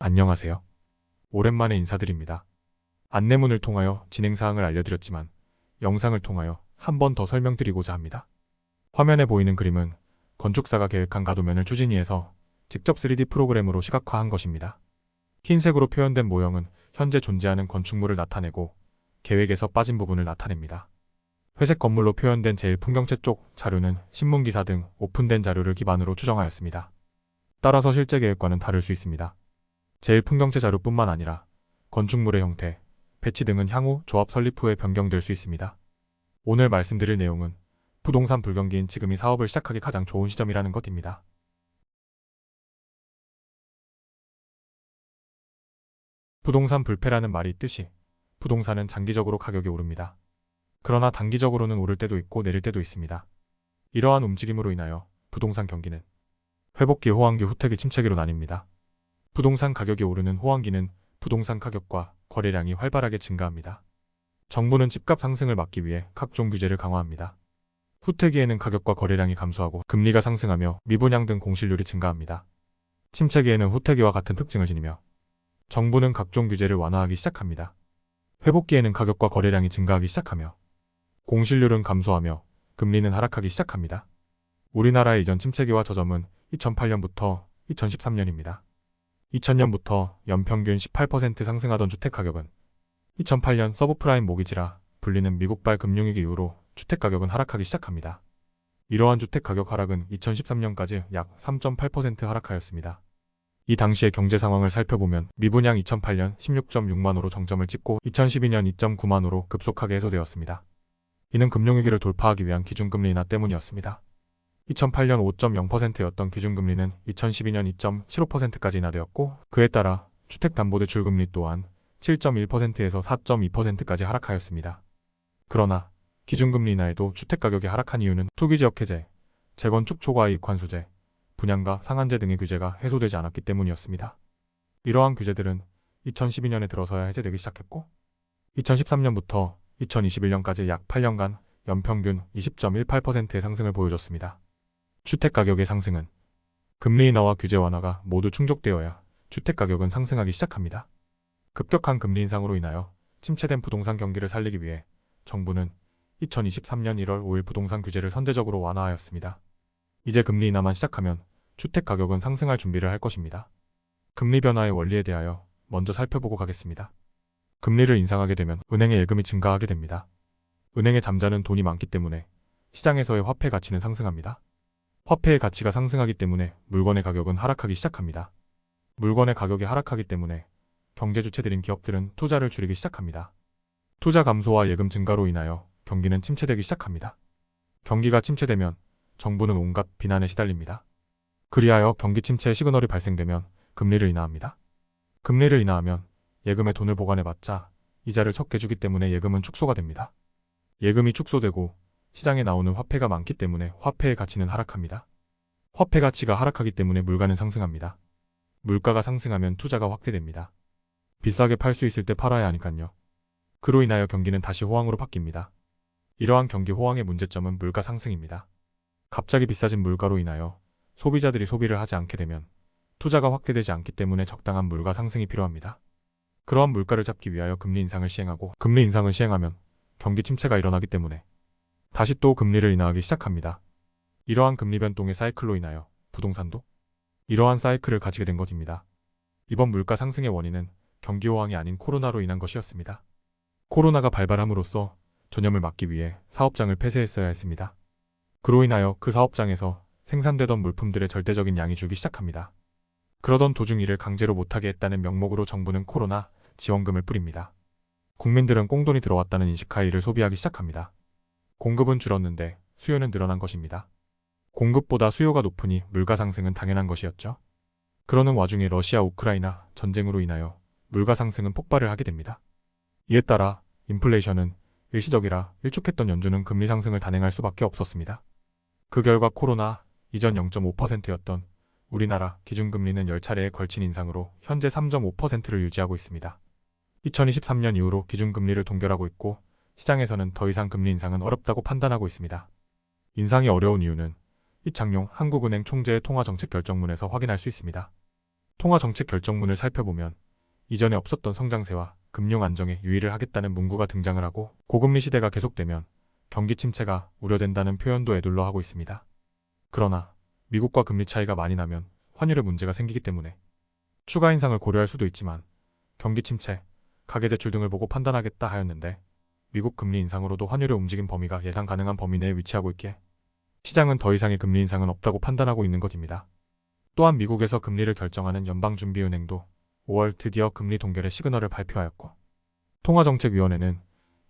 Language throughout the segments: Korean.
안녕하세요. 오랜만에 인사드립니다. 안내문을 통하여 진행사항을 알려드렸지만 영상을 통하여 한 번 더 설명드리고자 합니다. 화면에 보이는 그림은 건축사가 계획한 가도면을 추진위해서 직접 3D 프로그램으로 시각화한 것입니다. 흰색으로 표현된 모형은 현재 존재하는 건축물을 나타내고 계획에서 빠진 부분을 나타냅니다. 회색 건물로 표현된 제1풍경체 쪽 자료는 신문기사 등 오픈된 자료를 기반으로 추정하였습니다. 따라서 실제 계획과는 다를 수 있습니다. 제1풍경체 자료뿐만 아니라 건축물의 형태, 배치 등은 향후 조합 설립 후에 변경될 수 있습니다. 오늘 말씀드릴 내용은 부동산 불경기인 지금이 사업을 시작하기 가장 좋은 시점이라는 것입니다. 부동산 불패라는 말이 있듯이 부동산은 장기적으로 가격이 오릅니다. 그러나 단기적으로는 오를 때도 있고 내릴 때도 있습니다. 이러한 움직임으로 인하여 부동산 경기는 회복기, 호황기, 후퇴기, 침체기로 나뉩니다. 부동산 가격이 오르는 호황기는 부동산 가격과 거래량이 활발하게 증가합니다. 정부는 집값 상승을 막기 위해 각종 규제를 강화합니다. 후퇴기에는 가격과 거래량이 감소하고 금리가 상승하며 미분양 등 공실률이 증가합니다. 침체기에는 후퇴기와 같은 특징을 지니며 정부는 각종 규제를 완화하기 시작합니다. 회복기에는 가격과 거래량이 증가하기 시작하며 공실률은 감소하며 금리는 하락하기 시작합니다. 우리나라의 이전 침체기와 저점은 2008년부터 2013년입니다. 2000년부터 연평균 18% 상승하던 주택가격은 2008년 서브프라임 모기지라 불리는 미국발 금융위기 이후로 주택가격은 하락하기 시작합니다. 이러한 주택가격 하락은 2013년까지 약 3.8% 하락하였습니다. 이 당시의 경제 상황을 살펴보면 미분양 2008년 16.6만호로 정점을 찍고 2012년 2.9만호로 급속하게 해소되었습니다. 이는 금융위기를 돌파하기 위한 기준금리 인하 때문이었습니다. 2008년 5.0%였던 기준금리는 2012년 2.75%까지 인하되었고 그에 따라 주택담보대출 금리 또한 7.1%에서 4.2%까지 하락하였습니다. 그러나 기준금리 인하에도 주택가격이 하락한 이유는 투기지역 해제, 재건축 초과이익 환수제, 분양가 상한제 등의 규제가 해소되지 않았기 때문이었습니다. 이러한 규제들은 2012년에 들어서야 해제되기 시작했고 2013년부터 2021년까지 약 8년간 연평균 20.18%의 상승을 보여줬습니다. 주택가격의 상승은 금리 인하와 규제 완화가 모두 충족되어야 주택가격은 상승하기 시작합니다. 급격한 금리 인상으로 인하여 침체된 부동산 경기를 살리기 위해 정부는 2023년 1월 5일 부동산 규제를 선제적으로 완화하였습니다. 이제 금리 인하만 시작하면 주택가격은 상승할 준비를 할 것입니다. 금리 변화의 원리에 대하여 먼저 살펴보고 가겠습니다. 금리를 인상하게 되면 은행의 예금이 증가하게 됩니다. 은행에 잠자는 돈이 많기 때문에 시장에서의 화폐 가치는 상승합니다. 화폐의 가치가 상승하기 때문에 물건의 가격은 하락하기 시작합니다. 물건의 가격이 하락하기 때문에 경제 주체들인 기업들은 투자를 줄이기 시작합니다. 투자 감소와 예금 증가로 인하여 경기는 침체되기 시작합니다. 경기가 침체되면 정부는 온갖 비난에 시달립니다. 그리하여 경기 침체의 시그널이 발생되면 금리를 인하합니다. 금리를 인하하면 예금에 돈을 보관해봤자 이자를 적게 주기 때문에 예금은 축소가 됩니다. 예금이 축소되고 시장에 나오는 화폐가 많기 때문에 화폐의 가치는 하락합니다. 화폐 가치가 하락하기 때문에 물가는 상승합니다. 물가가 상승하면 투자가 확대됩니다. 비싸게 팔 수 있을 때 팔아야 하니깐요. 그로 인하여 경기는 다시 호황으로 바뀝니다. 이러한 경기 호황의 문제점은 물가 상승입니다. 갑자기 비싸진 물가로 인하여 소비자들이 소비를 하지 않게 되면 투자가 확대되지 않기 때문에 적당한 물가 상승이 필요합니다. 그러한 물가를 잡기 위하여 금리 인상을 시행하고 금리 인상을 시행하면 경기 침체가 일어나기 때문에 다시 또 금리를 인하하기 시작합니다. 이러한 금리 변동의 사이클로 인하여 부동산도 이러한 사이클을 가지게 된 것입니다. 이번 물가 상승의 원인은 경기 호황이 아닌 코로나로 인한 것이었습니다. 코로나가 발발함으로써 전염을 막기 위해 사업장을 폐쇄했어야 했습니다. 그로 인하여 그 사업장에서 생산되던 물품들의 절대적인 양이 줄기 시작합니다. 그러던 도중 이를 강제로 못하게 했다는 명목으로 정부는 코로나 지원금을 뿌립니다. 국민들은 꽁돈이 들어왔다는 인식하에 이를 소비하기 시작합니다. 공급은 줄었는데 수요는 늘어난 것입니다. 공급보다 수요가 높으니 물가 상승은 당연한 것이었죠. 그러는 와중에 러시아 우크라이나 전쟁으로 인하여 물가 상승은 폭발을 하게 됩니다. 이에 따라 인플레이션은 일시적이라 일축했던 연준은 금리 상승을 단행할 수밖에 없었습니다. 그 결과 코로나 이전 0.5%였던 우리나라 기준금리는 10차례에 걸친 인상으로 현재 3.5%를 유지하고 있습니다. 2023년 이후로 기준금리를 동결하고 있고 시장에서는 더 이상 금리 인상은 어렵다고 판단하고 있습니다. 인상이 어려운 이유는 이창용 한국은행 총재의 통화정책 결정문에서 확인할 수 있습니다. 통화정책 결정문을 살펴보면 이전에 없었던 성장세와 금융 안정에 유의를 하겠다는 문구가 등장을 하고 고금리 시대가 계속되면 경기 침체가 우려된다는 표현도 에둘러 하고 있습니다. 그러나 미국과 금리 차이가 많이 나면 환율에 문제가 생기기 때문에 추가 인상을 고려할 수도 있지만 경기 침체, 가계대출 등을 보고 판단하겠다 하였는데 미국 금리 인상으로도 환율의 움직임 범위가 예상 가능한 범위 내에 위치하고 있기에 시장은 더 이상의 금리 인상은 없다고 판단하고 있는 것입니다. 또한 미국에서 금리를 결정하는 연방준비은행도 5월 드디어 금리 동결의 시그널을 발표하였고 통화정책위원회는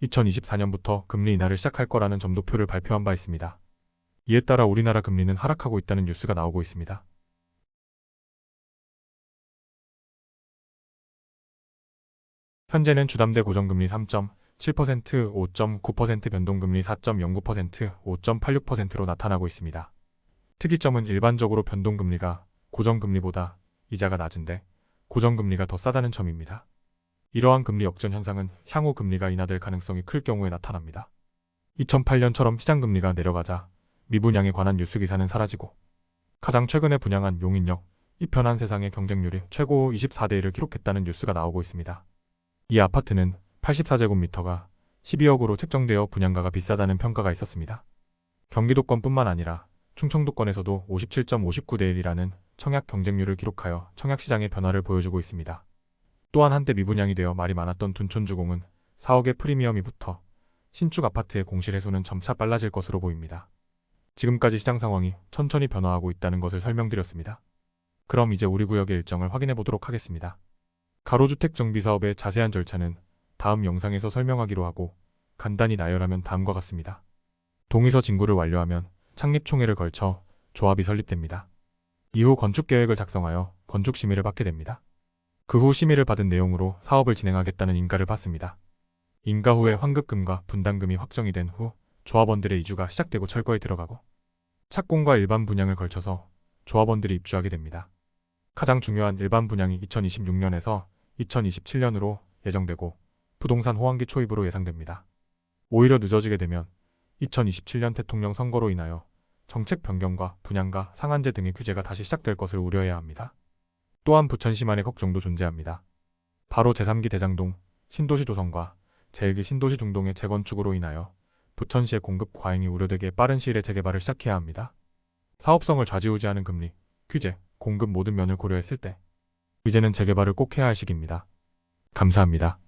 2024년부터 금리 인하를 시작할 거라는 점도표를 발표한 바 있습니다. 이에 따라 우리나라 금리는 하락하고 있다는 뉴스가 나오고 있습니다. 현재는 주담대 고정금리 3.7%, 5.9% 변동금리 4.09%, 5.86%로 나타나고 있습니다. 특이점은 일반적으로 변동금리가 고정금리보다 이자가 낮은데 고정금리가 더 싸다는 점입니다. 이러한 금리 역전 현상은 향후 금리가 인하될 가능성이 클 경우에 나타납니다. 2008년처럼 시장금리가 내려가자 미분양에 관한 뉴스 기사는 사라지고 가장 최근에 분양한 용인역 이 편한 세상의 경쟁률이 최고 24대 1을 기록했다는 뉴스가 나오고 있습니다. 이 아파트는 84제곱미터가 12억으로 책정되어 분양가가 비싸다는 평가가 있었습니다. 경기도권뿐만 아니라 충청도권에서도 57.59대 1이라는 청약 경쟁률을 기록하여 청약시장의 변화를 보여주고 있습니다. 또한 한때 미분양이 되어 말이 많았던 둔촌주공은 4억의 프리미엄이 붙어 신축 아파트의 공실 해소는 점차 빨라질 것으로 보입니다. 지금까지 시장 상황이 천천히 변화하고 있다는 것을 설명드렸습니다. 그럼 이제 우리 구역의 일정을 확인해 보도록 하겠습니다. 가로주택 정비 사업의 자세한 절차는 다음 영상에서 설명하기로 하고 간단히 나열하면 다음과 같습니다. 동의서 진구를 완료하면 창립총회를 걸쳐 조합이 설립됩니다. 이후 건축계획을 작성하여 건축심의를 받게 됩니다. 그 후 심의를 받은 내용으로 사업을 진행하겠다는 인가를 받습니다. 인가 후에 환급금과 분담금이 확정이 된 후 조합원들의 이주가 시작되고 철거에 들어가고 착공과 일반 분양을 걸쳐서 조합원들이 입주하게 됩니다. 가장 중요한 일반 분양이 2026년에서 2027년으로 예정되고 부동산 호황기 초입으로 예상됩니다. 오히려 늦어지게 되면 2027년 대통령 선거로 인하여 정책 변경과 분양가 상한제 등의 규제가 다시 시작될 것을 우려해야 합니다. 또한 부천시만의 걱정도 존재합니다. 바로 제3기 대장동 신도시 조성과 제1기 신도시 중동의 재건축으로 인하여 부천시의 공급 과잉이 우려되기에 빠른 시일에 재개발을 시작해야 합니다. 사업성을 좌지우지하는 금리, 규제, 공급 모든 면을 고려했을 때 이제는 재개발을 꼭 해야 할 시기입니다. 감사합니다.